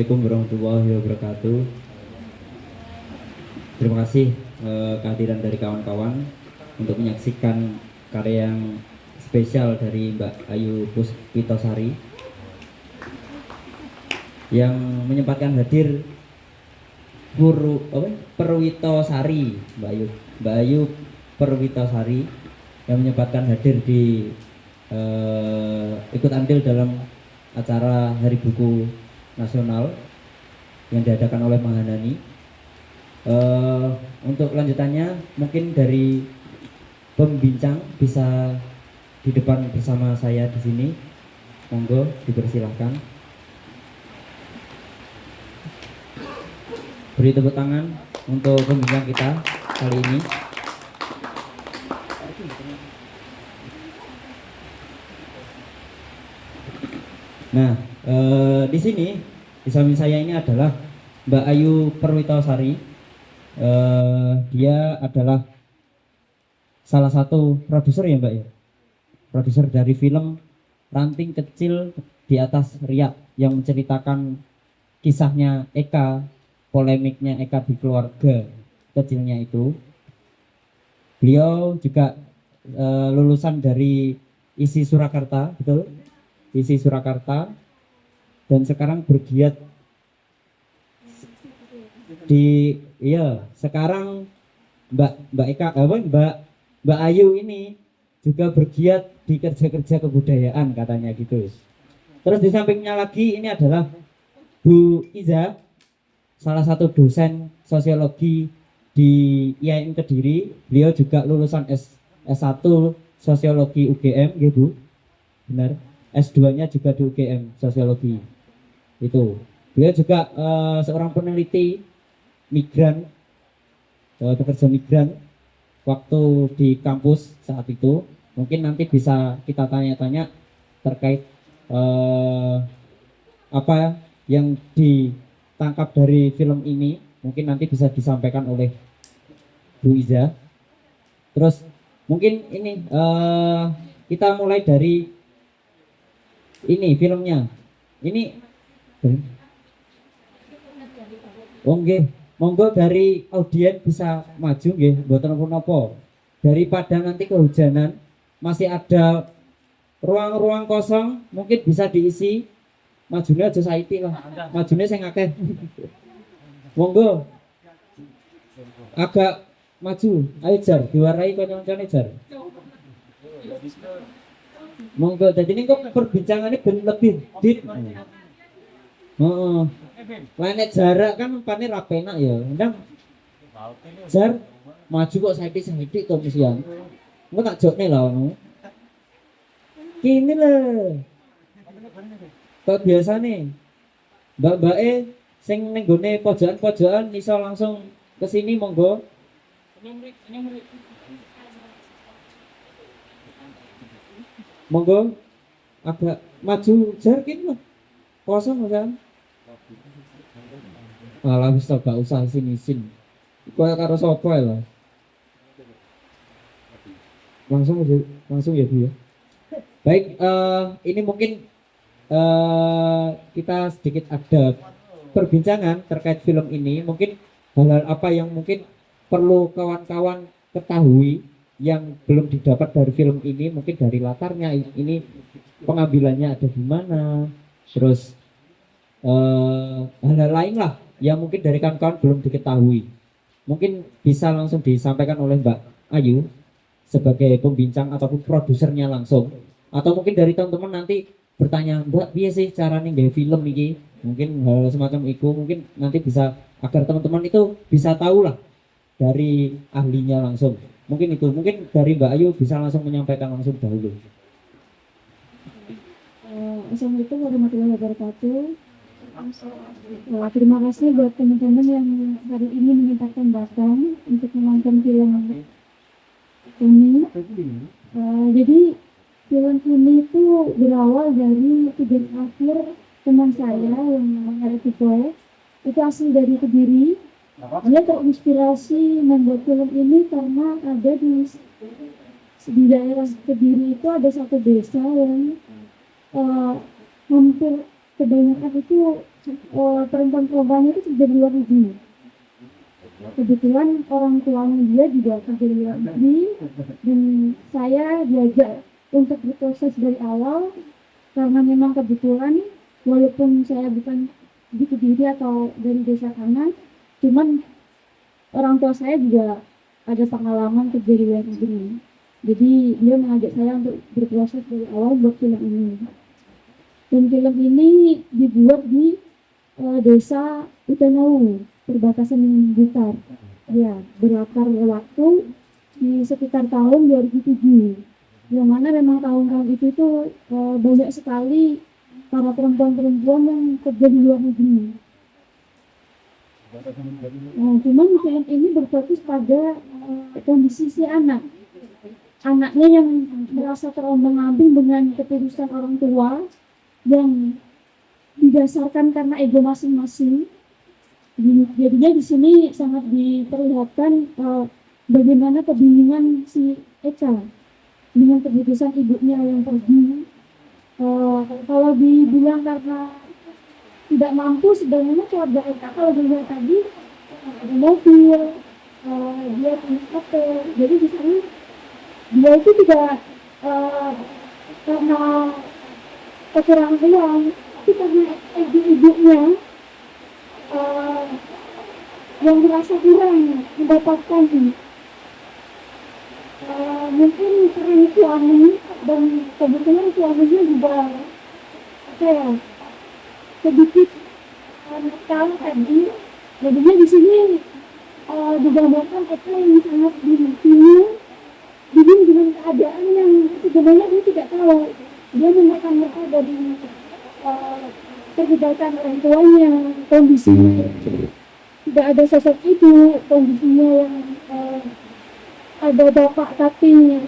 Assalamualaikum warahmatullahi wabarakatuh. Terima kasih kehadiran dari kawan-kawan untuk menyaksikan karya yang spesial dari Mbak Ayu Puspitosari yang menyempatkan hadir Perwitosari, Mbak Ayu Perwitosari yang menyempatkan hadir di ikut andil dalam acara Hari Buku Nasional yang diadakan oleh Mahanani. Untuk lanjutannya mungkin dari pembincang bisa di depan bersama saya di sini, monggo dipersilahkan. Beri tepuk tangan untuk pembincang kita kali ini. Nah, di sini di samping saya ini adalah Mbak Ayu Perwitosari. Dia adalah salah satu produser ya Mbak ya, produser dari film Ranting Kecil di Atas Riak yang menceritakan kisahnya Eka, polemiknya Eka di keluarga kecilnya itu. Beliau juga lulusan dari ISI Surakarta, betul? ISI Surakarta, dan sekarang bergiat di sekarang Mbak Ayu ini juga bergiat di kerja-kerja kebudayaan katanya gitu. Terus di sampingnya lagi ini adalah Bu Iza, salah satu dosen sosiologi di IAIN Kediri. Beliau juga lulusan S1 sosiologi UGM, ya Bu. Benar. S2-nya juga di UGM sosiologi. Itu. Beliau juga seorang peneliti migran, pekerja migran waktu di kampus saat itu. Mungkin nanti bisa kita tanya-tanya terkait apa yang ditangkap dari film ini, mungkin nanti bisa disampaikan oleh Bu Iza. Terus mungkin ini kita mulai dari ini filmnya. Ini monggo dari audien bisa maju nggih, mboten napa-napa. Daripada nanti kehujanan, masih ada ruang-ruang kosong, mungkin bisa diisi. Majune aja saiki lah. Majune sing akeh. Monggo. Agak maju. Ayo Jar, diwarai kanca-kancane Jar. Monggo, jadi ini kok perbincangannya lebih deep. Lainnya jarak kan pane ra penak ya. Ndang Jar maju kok saiki-saiki to mesian. Engko tak jokne lah ngono. Kini lho. Kok biasa nih. Mbak-mbake sing ning gone pojokan-pojokan iso langsung ke sini monggo. Monggo agak maju Jar kini lho. Kosong kan. Malah wis gak usah isin-isin. Kowe karo sapa ya? Langsung ya Bu ya. Baik, ini mungkin kita sedikit ada perbincangan terkait film ini. Mungkin hal-hal apa yang mungkin perlu kawan-kawan ketahui yang belum didapat dari film ini, mungkin dari latarnya ini pengambilannya ada di mana, terus hal-hal lain lah yang mungkin dari kawan-kawan belum diketahui. Mungkin bisa langsung disampaikan oleh Mbak Ayu sebagai pembincang ataupun produsernya langsung, atau mungkin dari teman-teman nanti bertanya, Mbak piye sih caranya nggak film ini, mungkin hal semacam itu, mungkin nanti bisa agar teman-teman itu bisa tahu lah dari ahlinya langsung. Mungkin itu, mungkin dari Mbak Ayu bisa langsung menyampaikan langsung dahulu. Assalamualaikum warahmatullahi wabarakatuh. Terima kasih buat teman-teman yang hari ini menyempatkan datang untuk menonton film ini. Jadi film ini itu berawal dari tugas akhir teman saya yang namanya Retiko. Itu asli dari Kediri. Dia terinspirasi membuat film ini karena ada di daerah Kediri itu ada satu desa yang hampir kebanyakan itu perempuan-perempuan itu kerja di luar negeri. Kebetulan orang tuanya dia juga kerja di luar negeri, dan saya diajak untuk berproses dari awal karena memang kebetulan walaupun saya bukan di Kediri atau dari desa kanan, cuman orang tua saya juga ada pengalaman kerja di luar negeri. Jadi dia mengajak saya untuk berproses dari awal buat film ini. Dan film ini dibuat di desa Utanau, perbatasan dengan Blitar. Ya, berlatar waktu di sekitar tahun 2007. Yang mana memang tahun-tahun itu tuh banyak sekali para perempuan-perempuan yang kerja di luar negeri. Nah, cuman film ini berfokus pada kondisi si anaknya yang merasa terombang-ambing dengan keputusan orang tua yang didasarkan karena ego masing-masing. Jadinya di sini sangat diperlihatkan bagaimana kebingungan si Eka dengan keputusan ibunya yang pergi. Kalau dibilang karena tidak mampu, sebenarnya keluarga Eka kalau dilihat tadi ada mobil, dia punya hotel, jadi di sini dia itu tidak karena kekurangan uang, tapi karena ibunya yang merasa kurang mendapatkan mungkin karena suami, dan kebetulan suaminya juga sedikit nakal tadi. Jadinya di sini digambarkan Eka yang sangat bingung dengan keadaan yang sebenarnya dia tidak tahu. Dia menekan mereka dari kehidupan orang tuanya, kondisinya tidak ada sosok ibu, kondisinya yang ada bapak tapi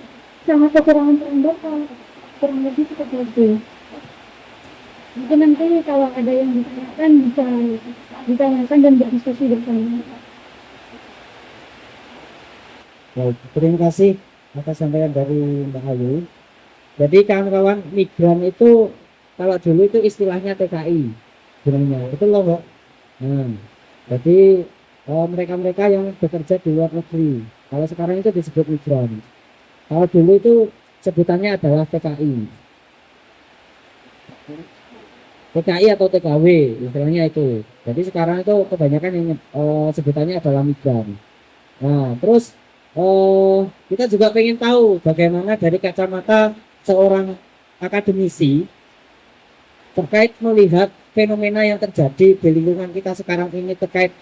sangat kekurangan peran bapak, kurang lebih seperti itu. Mungkin nanti kalau ada yang ditanyakan bisa ditanyakan dan berdiskusi bersama. Terima kasih atas sampaian dari Mbak Ayu. Jadi kawan-kawan, migran itu kalau dulu itu istilahnya TKI sebenarnya, betul loh Mbak. Nah, jadi mereka-mereka yang bekerja di luar negeri, kalau sekarang itu disebut migran. Kalau dulu itu sebutannya adalah TKI. TKI atau TKW istilahnya itu. Jadi sekarang itu kebanyakan yang sebutannya adalah migran. Nah, terus kita juga pengen tahu bagaimana dari kacamata seorang akademisi terkait melihat fenomena yang terjadi di lingkungan kita sekarang ini, terkait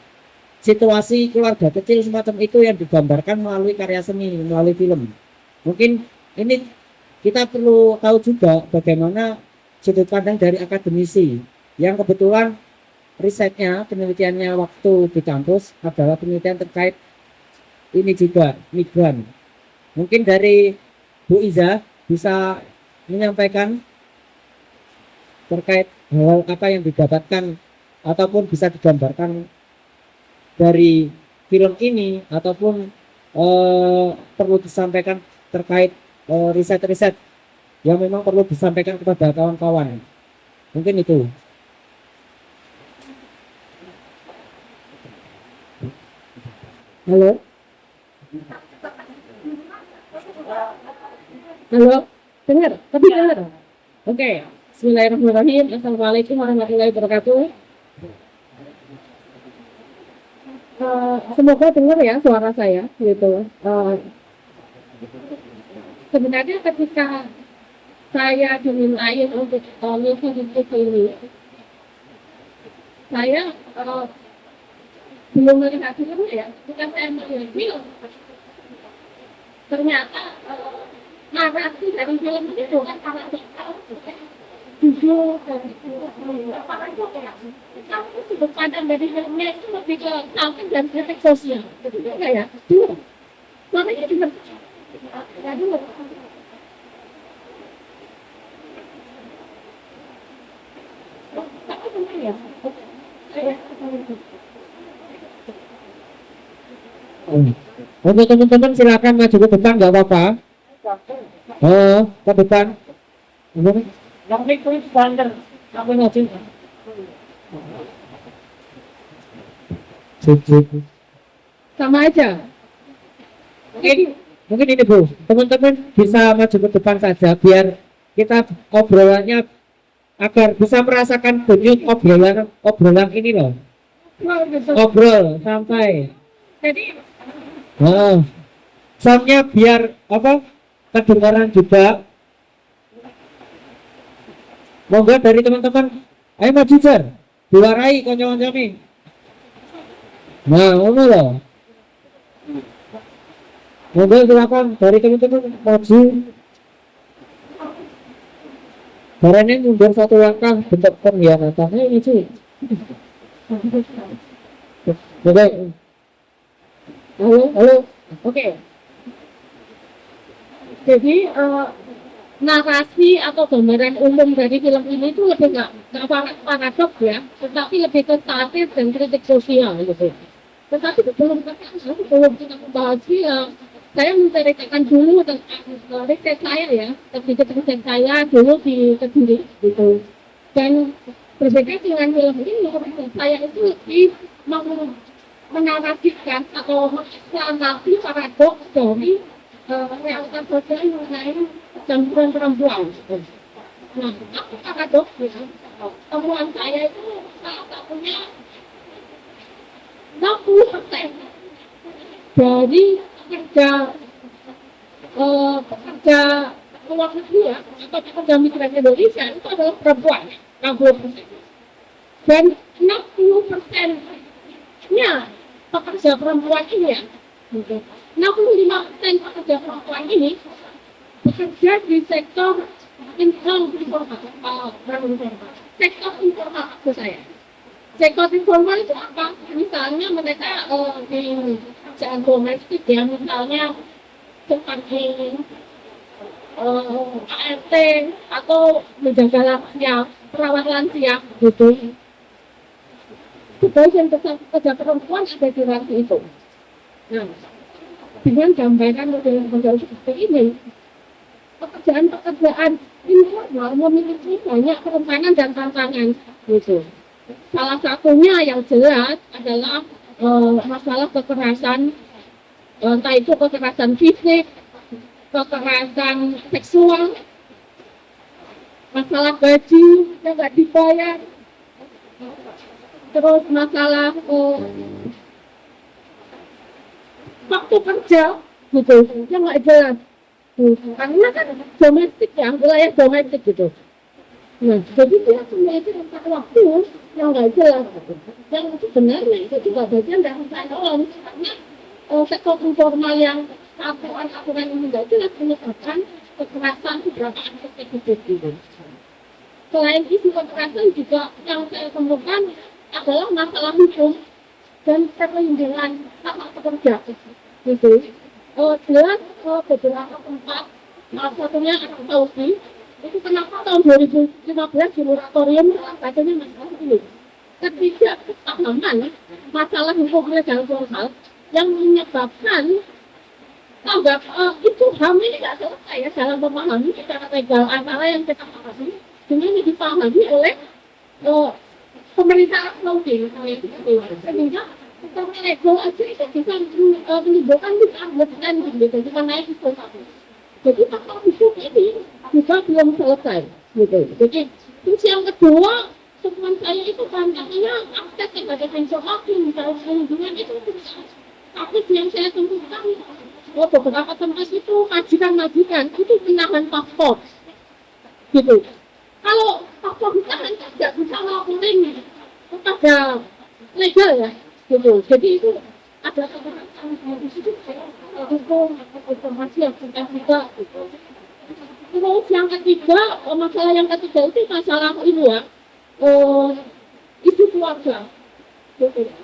situasi keluarga kecil semacam itu yang digambarkan melalui karya seni, melalui film. Mungkin ini kita perlu tahu juga bagaimana sudut pandang dari akademisi yang kebetulan risetnya, penelitiannya waktu di kampus adalah penelitian terkait ini juga migran. Mungkin dari Bu Iza bisa menyampaikan terkait hal apa yang didapatkan ataupun bisa digambarkan dari film ini, ataupun perlu disampaikan terkait riset-riset yang memang perlu disampaikan kepada kawan-kawan. Mungkin itu. Halo? Halo? Dengar? Tapi dengar? Oke. Bismillahirrahmanirrahim. Assalamualaikum warahmatullahi wabarakatuh. Semoga dengar ya suara saya gitu. Sebenarnya ketika saya dimintain untuk ngisi di ini, saya belum melihat filmnya ya, bukan saya melihat film. Ternyata narasi dari film itu kan sangat jujur dan tapi sudut pandang dari filmnya itu lebih ke samping dan kritik sosial, gitu ya. Dulu, makanya juga ya dulu. Tapi benar ya. Untuk teman-teman silakan maju ke depan, nggak apa-apa. Ke depan. Yang itu standar. Apa maju? Jujur. Sama aja. Mungkin ini Bu, teman-teman bisa maju ke depan saja biar kita obrolannya agar bisa merasakan denyut obrolan ini loh. Ngobrol sampai. Oh, soundnya biar apa? Kedengaran juga. Monggo dari teman-teman, ayo maju Jar, diwarai konco-konco nih. Nah, ngono loh. Monggo silakan dari teman-teman maju. Karena mundur satu langkah bentuk pengkhianatannya ini cuy. Oke. Halo. Oke. Jadi narasi atau gambaran umum dari film ini itu lebih nggak paradoks ya, tetapi lebih ke satir dan kritik sosial gitu. Tetapi belum kita membahas ya, saya menceritakan dulu tentang riset saya ya, riset saya dulu di Kediri gitu. Dan berbeda dengan film ini, saya itu lebih menarasikan atau menganalisis paradoks dari realitas sosial mengenai campuran perempuan. Nah, apa paradoksnya? Temuan saya itu salah satunya 60% dari pekerja luar negeri ya, atau pekerja migran Indonesia itu adalah perempuan, 60%. Dan 60%-nya pekerja perempuan ini ya, 65% pekerja perempuan ini bekerja di sektor informal. Sektor informal maksud saya. Sektor informal itu apa? Misalnya mereka di pekerjaan domestik ya, misalnya seperti ART atau menjaga lansia, perawat lansia gitu. Sebagian besar pekerja perempuan ada di ranah itu. Nah, dengan gambaran model seperti ini, pekerjaan informal memiliki banyak kerentanan dan tantangan gitu. Salah satunya yang jelas adalah masalah kekerasan, entah itu kekerasan fisik, kekerasan seksual, masalah gaji yang nggak dibayar, terus masalah waktu kerja gitu yang nggak jelas. Karena kan domestik ya, wilayah domestik gitu. Nah, jadi dia memiliki rentang waktu yang nggak jelas. Yang sebenarnya itu juga bagian dari tolong karena sektor informal yang aturan ini nggak jelas menyebabkan kekerasan beberapa aspek hidup gitu. Selain itu kekerasan juga yang saya temukan adalah masalah hukum dan perlindungan hak pekerja gitu. Jelas beberapa tempat, salah satunya Arab Saudi, itu kenapa tahun 2015 di moratorium katanya masalah ini. Ketidakpahaman masalah hukum legal formal yang menyebabkan tanggap itu HAM ini tidak selesai ya dalam memahami secara legal antara yang kita pahami dengan yang dipahami oleh pemerintah Arab Saudi sehingga secara legal aja itu bisa menimbulkan keanggotaan gitu, cuma naik itu. Jadi masalah hukum ini juga belum selesai gitu. Jadi terus yang kedua, teman saya itu tantangannya akses sebagai pensiun hakim, misalnya perlindungan itu susah. Tapi yang saya temukan beberapa tempat itu majikan itu menahan paspor gitu. Kalau paspor ditahan tidak bisa laporin kepada legal ya gitu. Jadi itu ada kekerasan di situ hukum informasi yang juga gitu. Terus yang ketiga, masalah yang ketiga itu masalah ini ya, isu keluarga.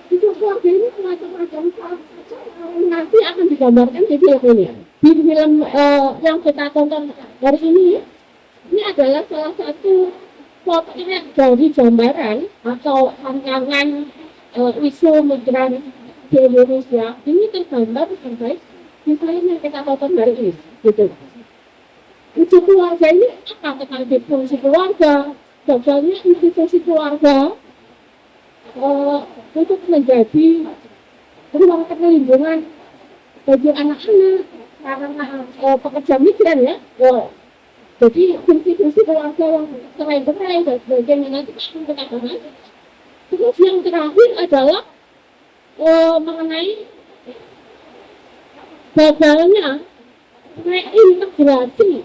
Isu keluarga ini macam-macam, nanti akan digambarkan di film ini. Di film yang kita tonton hari ini adalah salah satu potret dari gambaran atau tantangan isu migran di Indonesia. Ini tergambar terbaik di film yang kita tonton hari ini, gitu. Isu keluarga ini apa? Tentang fungsi keluarga, gagalnya institusi keluarga untuk menjadi ruang perlindungan bagi anak-anak karena pekerja migran ya. Jadi fungsi-fungsi keluarga yang cerai-berai dan sebagainya nanti kita bahas. Terus yang terakhir adalah mengenai gagalnya reintegrasi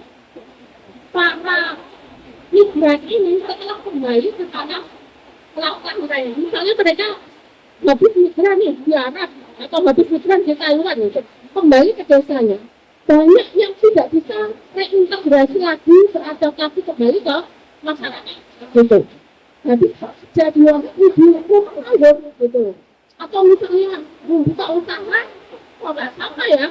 para migran ini setelah kembali ke tanah melakukan mereka. Misalnya mereka habis migran nih di Arab atau habis migran di Taiwan gitu, kembali ke desanya. Banyak yang tidak bisa reintegrasi lagi, beradaptasi kembali ke masyarakat gitu. Jadi jadi orang di rumah aja gitu. Atau misalnya membuka usaha, nggak sama ya.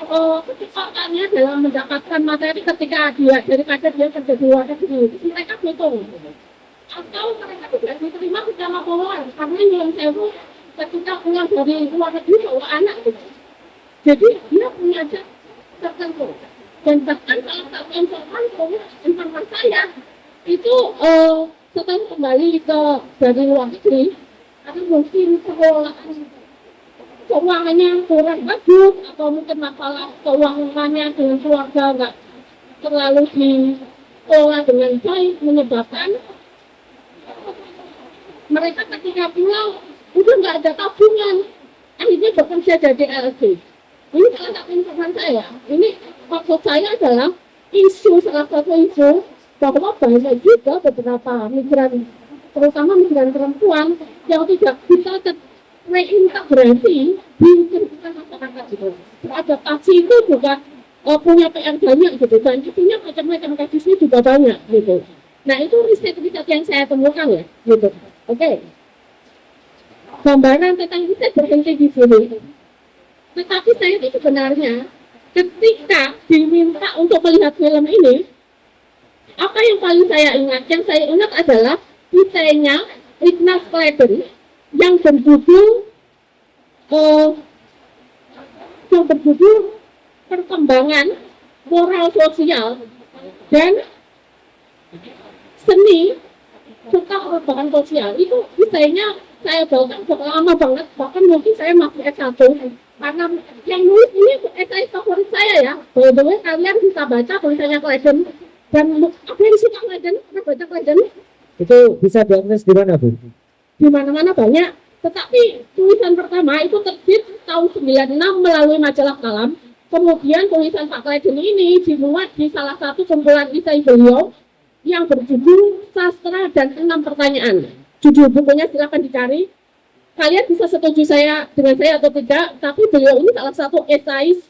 Kesulitannya dalam mendapatkan materi ketika dia daripada dia kerja di luar negeri, mereka butuh. Atau mereka tidak diterima secara peluang karena yang sewu ketika pulang dari luar negeri bawa anak gitu. Jadi dia punya jas tertentu dan bahkan salah satu informasi saya itu setelah kembali dari luar negeri atau mungkin sekolah keuangannya kurang bagus atau mungkin masalah keuangannya dengan keluarga nggak terlalu dikelola dengan baik menyebabkan mereka ketika pulang udah nggak ada tabungan akhirnya bekerja jadi LG. Ini salah satu informasi saya. Ini maksud saya adalah salah satu isu bahwa banyak juga beberapa migran terutama migran perempuan yang tidak bisa reintegrasi di kehidupan masyarakat gitu. Beradaptasi itu juga punya PR banyak gitu dan intinya macam-macam kasusnya juga banyak gitu. Nah itu riset-riset yang saya temukan ya gitu. Oke. Gambaran tentang riset berhenti di sini. Tetapi saya itu sebenarnya ketika diminta untuk melihat film ini, apa yang paling saya ingat? Yang saya ingat adalah esainya Ignaz Clayton yang berjudul perkembangan moral sosial dan seni serta perubahan sosial. Itu esainya saya bawakan lama banget, bahkan mungkin saya masih S1 karena yang nulis ini esai favorit saya ya. By the way, kalian bisa baca tulisannya Clayton dan apa yang suka Clayton, pernah baca Clayton? Itu bisa diakses di mana, Bu? Di mana-mana banyak, tetapi tulisan pertama itu terbit tahun 96 melalui majalah Kalam. Kemudian tulisan Pak Clayton ini dimuat di salah satu kumpulan esai beliau yang berjudul Sastra dan 6 Pertanyaan. Judul bukunya silakan dicari. Kalian bisa setuju dengan saya atau tidak, tapi beliau ini salah satu esais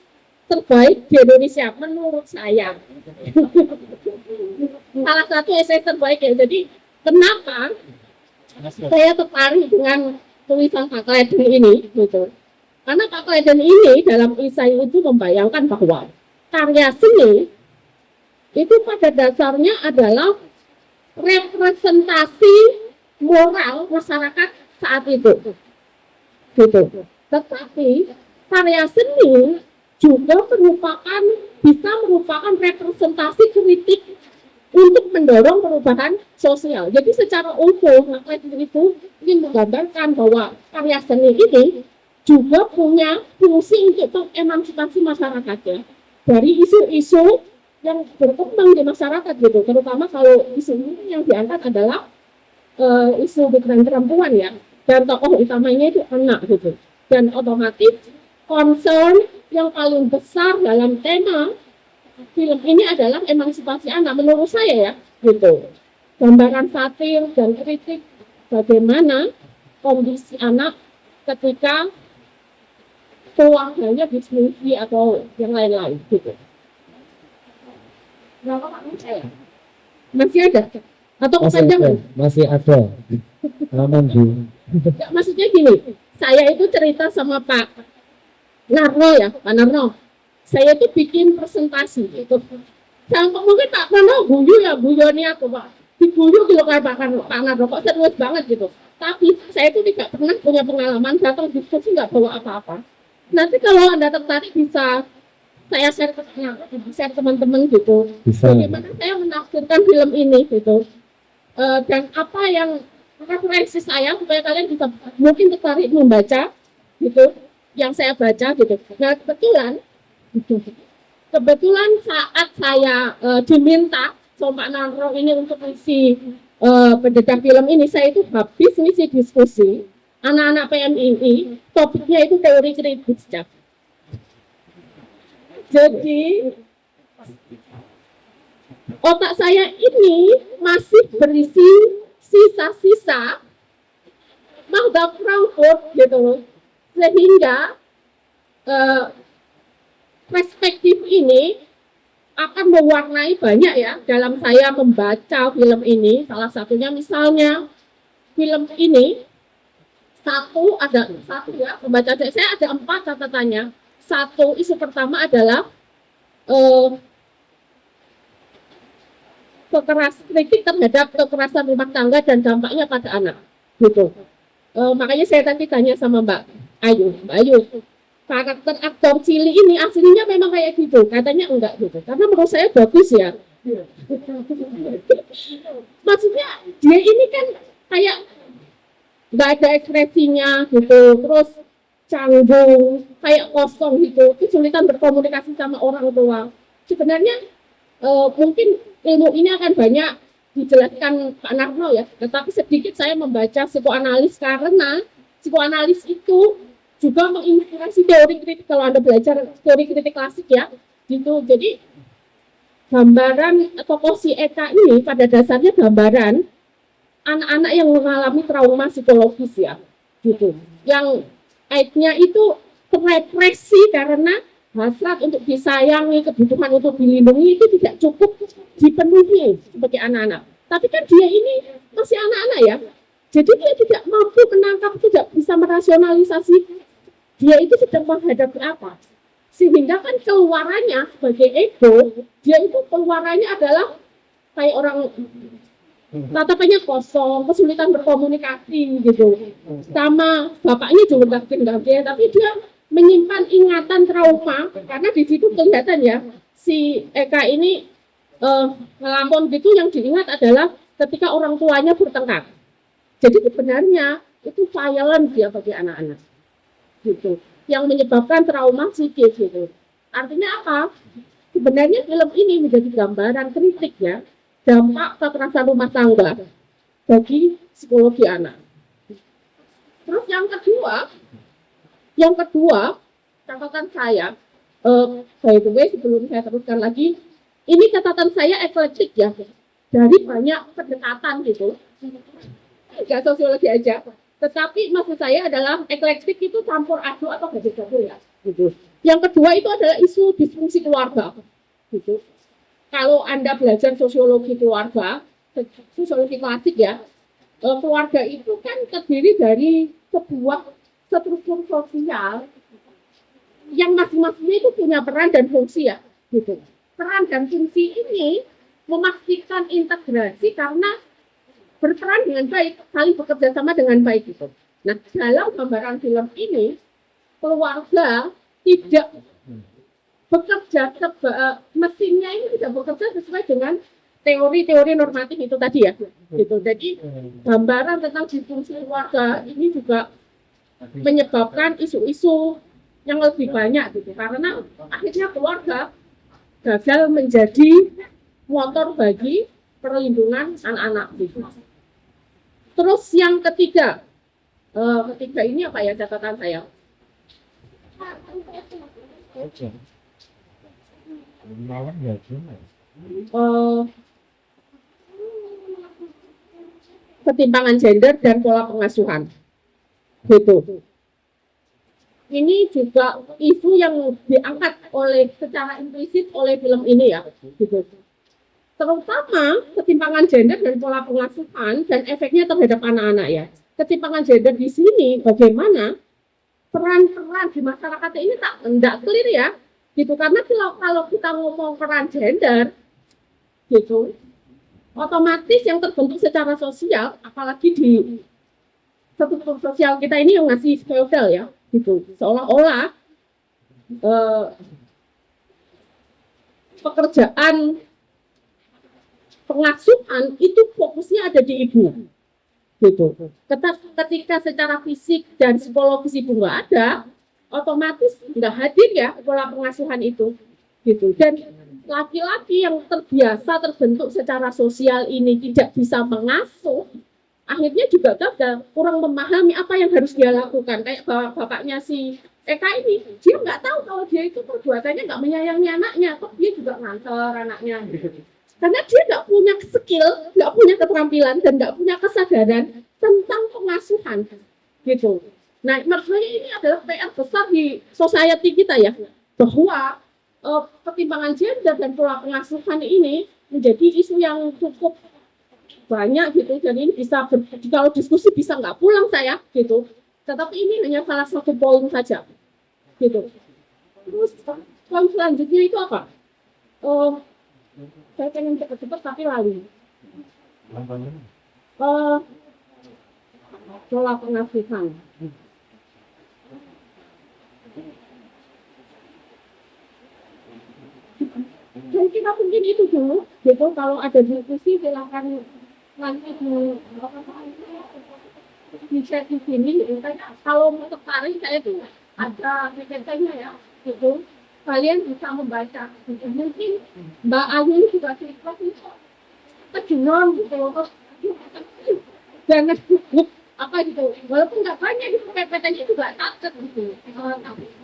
terbaik di Indonesia menurut saya. Salah satu esai terbaik ya. Jadi kenapa saya tertarik dengan tulisan Pak Clayton ini gitu. Karena Pak Clayton ini dalam esai itu membayangkan bahwa karya seni itu pada dasarnya adalah representasi moral masyarakat saat itu gitu. Tetapi karya seni juga bisa merupakan representasi kritik untuk mendorong perubahan sosial. Jadi secara umum Clayton itu ingin menggambarkan bahwa karya seni ini juga punya fungsi untuk mengemansipasi masyarakatnya dari isu-isu yang berkembang di masyarakat gitu. Terutama kalau isu ini yang diangkat adalah isu migran perempuan ya, dan tokoh utamanya itu anak gitu. Dan otomatis concern yang paling besar dalam tema film ini adalah emansipasi anak menurut saya ya gitu. Gambaran satir dan kritik bagaimana kondisi anak ketika keluarganya diselidiki atau yang lain-lain gitu. Berapa menurut saya? Masih ada? Atau kepanjangan? Masih ada. Aman, Bu. Ya, maksudnya gini, saya itu cerita sama Pak Narno ya, Pak Narno. Saya itu bikin presentasi itu. Sampai mungkin Pak Narno guyu nih aku Pak. Diguyu gitu kayak Pak Narno, kok serius banget gitu. Tapi saya itu tidak pernah punya pengalaman datang diskusi nggak bawa apa-apa. Nanti kalau Anda tertarik bisa saya share teman-teman gitu. Bisa. Bagaimana saya menafsirkan film ini gitu. Dan apa yang referensi saya supaya kalian bisa mungkin tertarik membaca gitu yang saya baca gitu. Nah kebetulan saat saya diminta sama Pak Nandro ini untuk isi pendekat film ini, saya itu habis ngisi diskusi anak-anak PMII, topiknya itu teori kritis. Jadi otak saya ini masih berisi sisa-sisa Magda Frankfurt gitu loh, sehingga perspektif ini akan mewarnai banyak ya dalam saya membaca film ini. Salah satunya misalnya film ini ada satu ya, membaca saya ada 4 catatannya. Satu, isu pertama adalah kritik terhadap kekerasan rumah tangga dan dampaknya pada anak gitu. Makanya saya tadi tanya sama Mbak Ayu, karakter aktor Cili ini aslinya memang kayak gitu, katanya enggak gitu, karena menurut saya bagus ya. Maksudnya dia ini kan kayak nggak ada ekspresinya gitu, terus canggung, kayak kosong gitu, kesulitan berkomunikasi sama orang tua. Sebenarnya mungkin ilmu ini akan banyak dijelaskan Pak Narno ya, tetapi sedikit saya membaca psikoanalis karena psikoanalis itu juga menginspirasi teori kritik. Kalau Anda belajar teori kritik klasik ya, gitu. Jadi gambaran tokoh si Eka ini pada dasarnya gambaran anak-anak yang mengalami trauma psikologis ya, gitu. Yang aibnya itu terrepresi karena hasrat untuk disayangi, kebutuhan untuk dilindungi itu tidak cukup dipenuhi sebagai anak-anak. Tapi kan dia ini masih anak-anak ya, jadi dia tidak mampu menangkap, tidak bisa merasionalisasi dia itu sedang menghadapi apa. Sehingga kan keluarannya sebagai ego, dia itu keluarannya adalah kayak orang tatapannya kosong, kesulitan berkomunikasi gitu. Sama bapaknya juga gak tapi dia menyimpan ingatan trauma, karena di situ kelihatan ya si Eka ini ngelampon gitu, yang diingat adalah ketika orang tuanya bertengkar. Jadi sebenarnya itu violent dia bagi anak-anak gitu, yang menyebabkan trauma psikis gitu. Artinya apa? Sebenarnya film ini menjadi gambaran kritik ya, dampak kekerasan rumah tangga bagi psikologi anak. Terus yang kedua catatan saya, by the way sebelum saya teruskan lagi, ini catatan saya eklektik ya, dari banyak pendekatan gitu, nggak sosiologi aja. Tetapi maksud saya adalah eklektik itu campur aduk atau gabung-gabung ya. Gitu. Yang kedua itu adalah isu disfungsi keluarga. Gitu. Kalau Anda belajar sosiologi keluarga, sosiologi klasik ya, keluarga itu kan terdiri dari sebuah struktur sosial yang masing-masingnya itu punya peran dan fungsi ya. Gitu. Peran dan fungsi ini memastikan integrasi karena berperan dengan baik, saling bekerja sama dengan baik gitu. Nah, dalam gambaran film ini, keluarga tidak bekerja, mesinnya ini tidak bekerja sesuai dengan teori-teori normatif itu tadi ya. Gitu. Jadi, gambaran tentang disfungsi keluarga ini juga menyebabkan isu-isu yang lebih banyak gitu. Karena akhirnya keluarga gagal menjadi motor bagi perlindungan anak-anak gitu. Terus yang ketiga ini apa ya catatan saya? Ketimpangan gender dan pola pengasuhan, gitu. Ini juga isu yang diangkat secara implisit oleh film ini ya, gitu. Terutama ketimpangan gender dan pola pengasuhan dan efeknya terhadap anak-anak ya. Ketimpangan gender di sini bagaimana peran-peran di masyarakat ini tidak clear ya, gitu. Karena kalau kita ngomong peran gender, gitu, otomatis yang terbentuk secara sosial, apalagi di struktur sosial kita ini yang masih feodal ya, gitu. Seolah-olah pekerjaan pengasuhan itu fokusnya ada di ibu, gitu. Ketika secara fisik dan psikologis ibu nggak ada, otomatis nggak hadir ya pola pengasuhan itu, gitu. Dan laki-laki yang terbiasa terbentuk secara sosial ini tidak bisa mengasuh, akhirnya juga gagal, kurang memahami apa yang harus dia lakukan. Kayak bapaknya si Eka ini, dia nggak tahu kalau dia itu perbuatannya nggak menyayangi anaknya, kok dia juga ngantor anaknya. Karena dia nggak punya skill, nggak punya keterampilan, dan nggak punya kesadaran tentang pengasuhan, gitu. Nah, menurut saya ini adalah PR besar di society kita ya, bahwa pertimbangan gender dan pola pengasuhan ini menjadi isu yang cukup banyak gitu, dan ini bisa kalau diskusi bisa nggak pulang saya gitu, tetapi ini hanya salah satu poin saja gitu. Terus poin selanjutnya itu apa? Saya pengen cepet-cepet tapi lali. Pola pengasuhan. Dan kita mungkin itu dulu, gitu. Kalau ada diskusi silakan nanti di chat di sini. Kalau mau tertarik saya itu ada PPT-nya ya, gitu. Kalian bisa membaca. Mungkin Mbak Ayu juga cerita kejungan gitu. Jangan apa gitu. Walaupun nggak banyak itu PPT-nya juga takut gitu.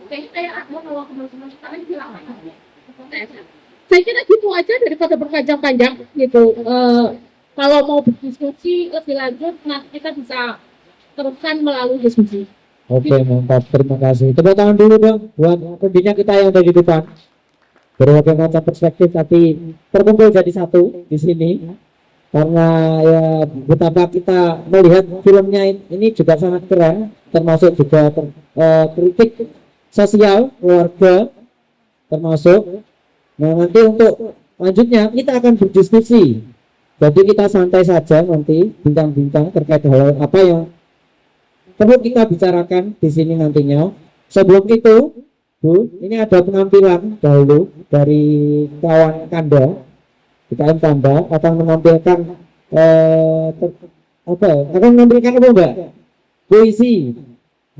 Saya ada kalau teman-teman sekarang silakan. Saya kira gitu aja daripada berpanjang-panjang gitu. Kalau mau berdiskusi lebih lanjut, nanti kita bisa teruskan melalui diskusi. Oke, mantap. Terima kasih. Tepuk tangan dulu dong buat pembicara kita yang ada di depan. Berbagai macam perspektif tapi terkumpul jadi satu di sini. Karena ya betapa kita melihat filmnya ini juga sangat keren, termasuk juga kritik sosial keluarga termasuk. Nah, nanti untuk lanjutnya kita akan berdiskusi. Jadi kita santai saja nanti bincang-bincang terkait hal apa yang perlu kita bicarakan di sini nantinya. Sebelum itu, Bu, ini ada penampilan dahulu dari kawan Kanda, IKM Kanda akan menampilkan akan menampilkan apa enggak? Puisi.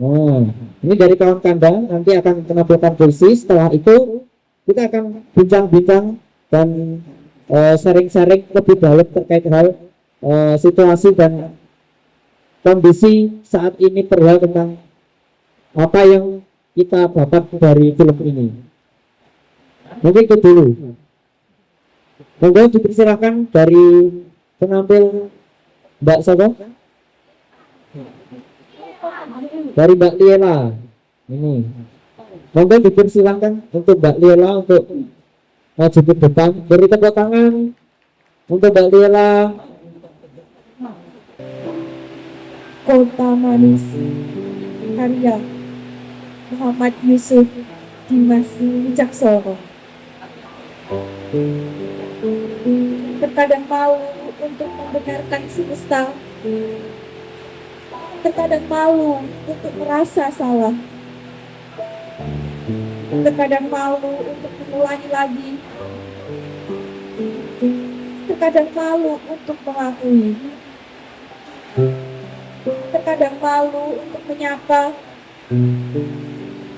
Nah, ini dari kawan Kanda nanti akan menampilkan puisi. Setelah itu kita akan bincang-bincang dan sharing-sharing lebih dalam terkait hal situasi dan kondisi saat ini perihal tentang apa yang kita dapat dari film ini. Mungkin itu dulu. Monggo dipersilakan dari penampil Mbak Sobo, dari Mbak Liela. Ini monggo dipersilakan untuk Mbak Liela untuk maju ke depan. Beri tepuk tangan untuk Mbak Liela. Kota Manis, karya Muhammad Yusuf Dimas Wicaksono. Terkadang malu untuk membenarkan semesta, terkadang malu untuk merasa salah, terkadang malu untuk mengulangi lagi, terkadang malu untuk mengakui, terkadang malu untuk menyapa,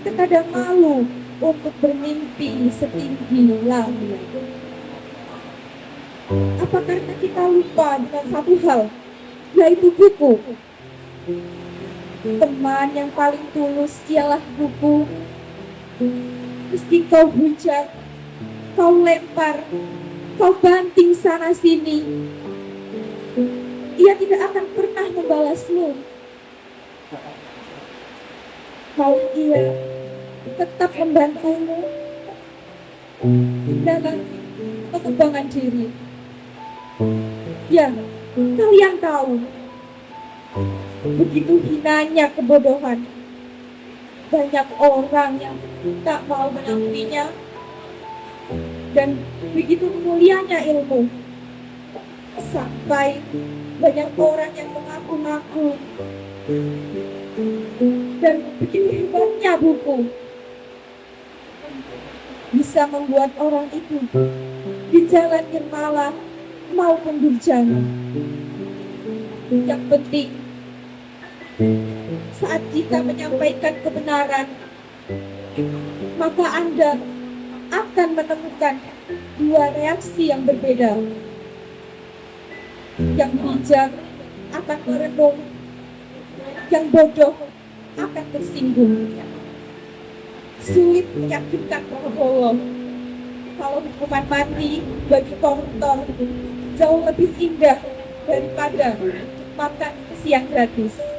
terkadang malu untuk bermimpi setinggi langit. Apa karena kita lupa dengan satu hal, yaitu buku? Teman yang paling tulus ialah buku. Meski kau hujat, kau lempar, kau banting sana sini, ia tidak akan pernah membalasmu. Kalau ia tetap membantumu dalam pengembangan diri. Ya, kalian tahu, begitu hinanya kebodohan. Banyak orang yang tak mau mengakuinya, dan begitu mulianya ilmu. Sampai banyak orang yang mengaku-ngaku, dan begitu hebatnya buku bisa membuat orang itu di jalan nirmala maupun durjana. Yang penting, saat kita menyampaikan kebenaran, maka Anda akan menemukan dua reaksi yang berbeda. Yang bijak akan merenung, yang bodoh akan tersinggung. Sulit meyakinkan Prabowo kalau hukuman mati bagi koruptor jauh lebih indah daripada makan siang gratis.